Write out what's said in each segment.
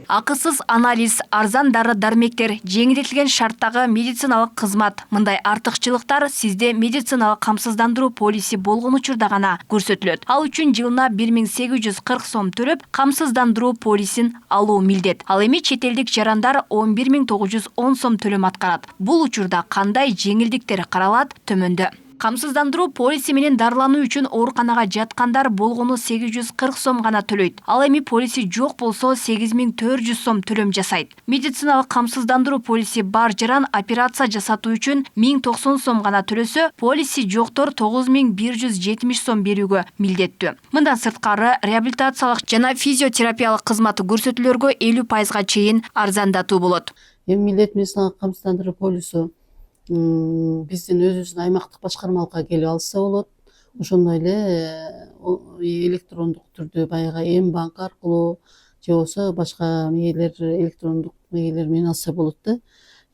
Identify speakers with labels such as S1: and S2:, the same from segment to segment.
S1: Акысыз анализ, арзан дары-дармектер, жеңилдетилген шарттагы медициналык кызмат. Мындай артыкчылыктар сизде медициналык камсыздандыруу полиси болгон учурда гана көрсөтүлөт. Ал үчүн жылына 1840 сом төлөп, камсыздандыруу полисин алуу милдет. Ал эми чет элдик жарандар 11910 сом төлөм аткарат. Бул учурда кандай жеңилдиктер каралат? Төмөндө. Камсыздандыруу полиси менен дарылануу үчүн ооруканага жаткандар болгону 840 сом гана төлөйт. Ал эми полиси жок болсо 8400 сом төлөм жасайт. Медициналык камсыздандыруу полиси бар жаран операция жасатуу үчүн 1090 сом гана төлөсө, полиси жоктор 9170 сом берүүгө милдеттүү. Мындан сырткары реабилитациялык жана физиотерапиялык кызмат көрсөтүүлөргө 50% чейин арзандатуу болот.
S2: Милдет медициналык камсыздандыруу полису биздин өзүбүздүн аймактык башкармалыкка келип алса болот. Ошондой эле электрондук түрдө баягы М-банк аркылуу же болбосо башка электрондук мегелер менен алса болот да.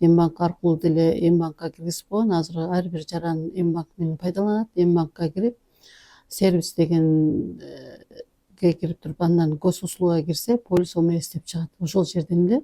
S2: М-банк аркылуу деле М-банкка киргизип койгон. Азыр ар бир жаран М-банк менен пайдаланат. М-банкка кирип, сервис дегенге кирип туруп, андан госуслугага кирсе, полис омо эстеп чыгат. Ошол жерден эле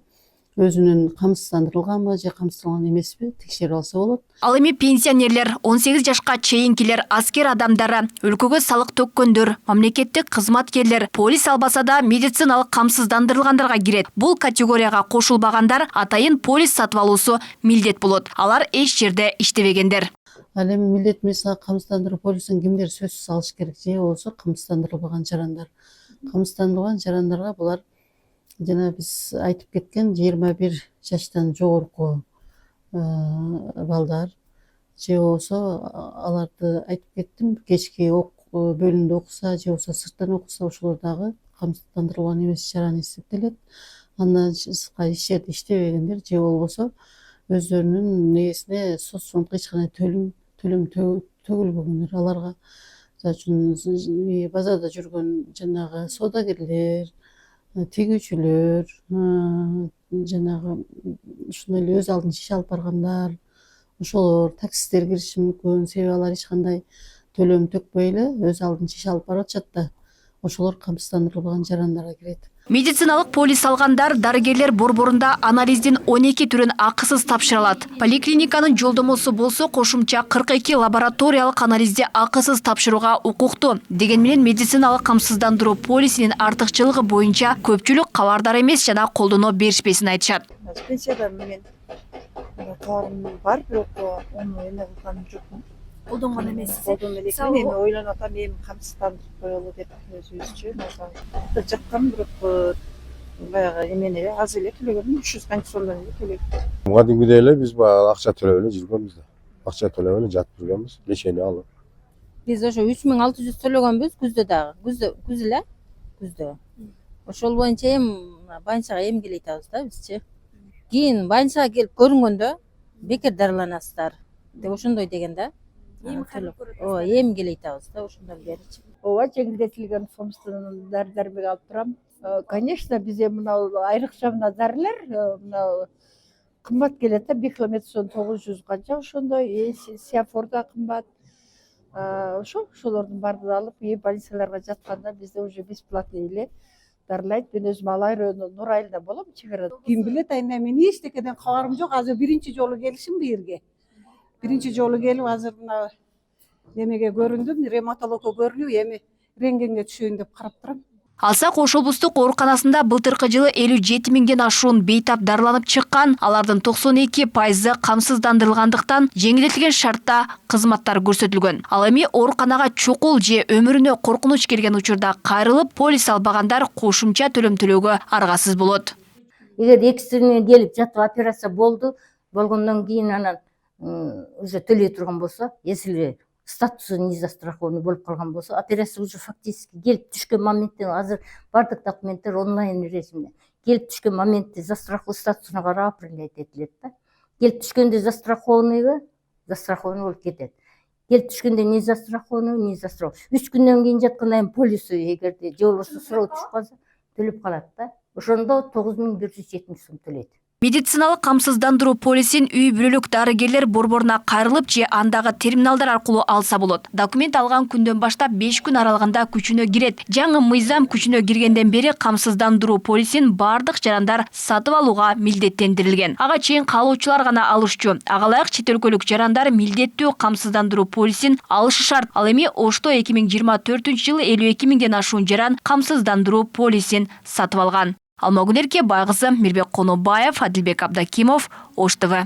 S2: өзүнүн камсыздандырылганбы же камсыздалган эмеспи текшерип алса болот.
S1: Ал эми пенсионерлер, 18 жашка чейинкилер, аскер адамдары, өлкөгө салык төккөндөр, мамлекеттик кызматкерлер, полис албаса да медициналык камсыздандырылгандарга кирет. Бул категорияга кошулбагандар атайын полис сатып алуусу милдет болот. Алар эч жерде иштебегендер.
S2: Ал эми милдет медициналык камсыздандыруу полисин кимдер сөзсүз алыш керек? Же болбосо камсыздандырылбаган жарандар. Камсыздандырылган жарандарга булар жана биз айтып кеткен 21 жаштан жогорку балдар, же болбосо аларды айтып кеттим, кечки бөлүмдө окуса же болбосо сырттан окуса, ошолор дагы камсыздандырылган эмес жаран эсептелет. Андан сырткары эч жерде иштебегендер же болбосо өздөрүнүн негесине соцфондко эч кандай төлөм төгүлбөгөндөр. Аларга базарда жүргөн жанагы соодагерлер, тигүүчүлөр, жанагы ушундай эле өз алдын иш алып баргандар, ошолор, таксисттер кириши мүмкүн. Себеби алар эч кандай төлөм төкпөй эле өз алдын иш алып барып атышат да. Ошолор камсыздандырылбаган жарандарга кирет.
S1: Медициналык полис алгандар дарыгерлер борборунда анализдин 12 түрүн акысыз тапшыра алат. Поликлиниканын жолдомосу болсо кошумча 42 лабораториялык анализди акысыз тапшырууга укуктуу. Деген менен медициналык камсыздандыруу полисинин артыкчылыгы боюнча көпчүлүк кабардар эмес жана колдоно беришпесин айтышат.
S3: Пенсиядан мен кабарым бар, бирок ону эме кылган жокмун.
S4: Колдонгон эмессиз.
S3: Колдонгон элекмин, эми ойлонуп атам, эми камсыздандырып коелу деп өзүбүзчү. Жаккан бирок баягы эмени эле аз эле төлөгөнмүн, 300 канча сомдон эле төлөйт.
S5: Кадимгидей эле биз баягы акча төлөп эле жүргөнбүз да. Акча төлөп эле жатып жүргөнбүз, лечение алып.
S6: Биз ошо 3600 төлөгөнбүз күздө дагы. Күз эле, күздө. Ошол боюнча больницага келе атабыз да бизчи. Кийин больницага келип көрүнгөндө бекер дарыланасыздар деп ошондой деген да. Эми келе атабыз да ошондон беричи.
S3: Ооба, жеңилдетилген сомдон дары-дармек алып турам. Конечно, бизде мына айрыкча мына дарылар мына кымбат келет да, бикламетсон 900 канча ошондой, сиафор да кымбат. Ошолордун баарын алып, больницаларга жатканда бизде уже бесплатный эле дарылайт. Мен өзүм ал айрыөнү Нур айылда болом, чек арада. Ким билет, айна мен эчтекеден кабарым жок. Азыр биринчи жолу келишим бу жерге. Биринчи жолу келип, азыр мына немеге көрүндүм, ревматологко көрүнүп, эми рентгенге түшөйүн деп карап турам.
S1: Алсак Ош облустук ооруканасында былтыркы жылы 57 миңден ашуун бейтап дарыланып чыккан, алардын 92% камсыздандырылгандыктан жеңилдетилген шартта кызматтар көрсөтүлгөн. Ал эми ооруканага чукул же өмүрүнө коркунуч келген учурда кайрылып, полис албагандар кошумча төлөм төлөөгө аргасыз болот.
S7: Эгер экстренный келип жатып операция болгондон кийин анан уже төлөй турган болсо, если статусу незастрахованный болуп калган болсо, операция уже фактически келип түшкөн моменттен, азыр бардык документтер онлайн режимде. Келип түшкөн моментте застраховка статусуна карап определять этилет да. Келип түшкөндө застрахованныйбы? Застрахованный болуп кетет. Келип түшкөндө не застрахованный, не застрахованный. 3 күндөн кийин жаткандан кийин полису эгерде же болбосо суроо түшүп калса төлөп калат да. Ошондо 9170 сом төлөйт.
S1: Медициналык камсыздандыруу полисин үй бүлөлүк дарыгерлер борборуна кайрылып же андагы терминалдар аркылуу алса болот. Документ алган күндөн баштап 5 күн аралыгында күчүнө кирет. Жаңы мыйзам күчүнө киргенден бери камсыздандыруу полисин бардык жарандар сатып алууга милдеттендирилген. Ага чейин каалоочулар гана алышчу. Ага ылайык чет өлкөлүк жарандар милдеттүү камсыздандыруу полисин алышы шарт. Ал эми Ошто 2024-жылы 52 миңден ашуун жаран камсыздандыруу полисин сатып алган. Алмагүл Эрке, Байгызы, Мирбек Конобаев, Адилбек Абдакимов, Ош ТВ.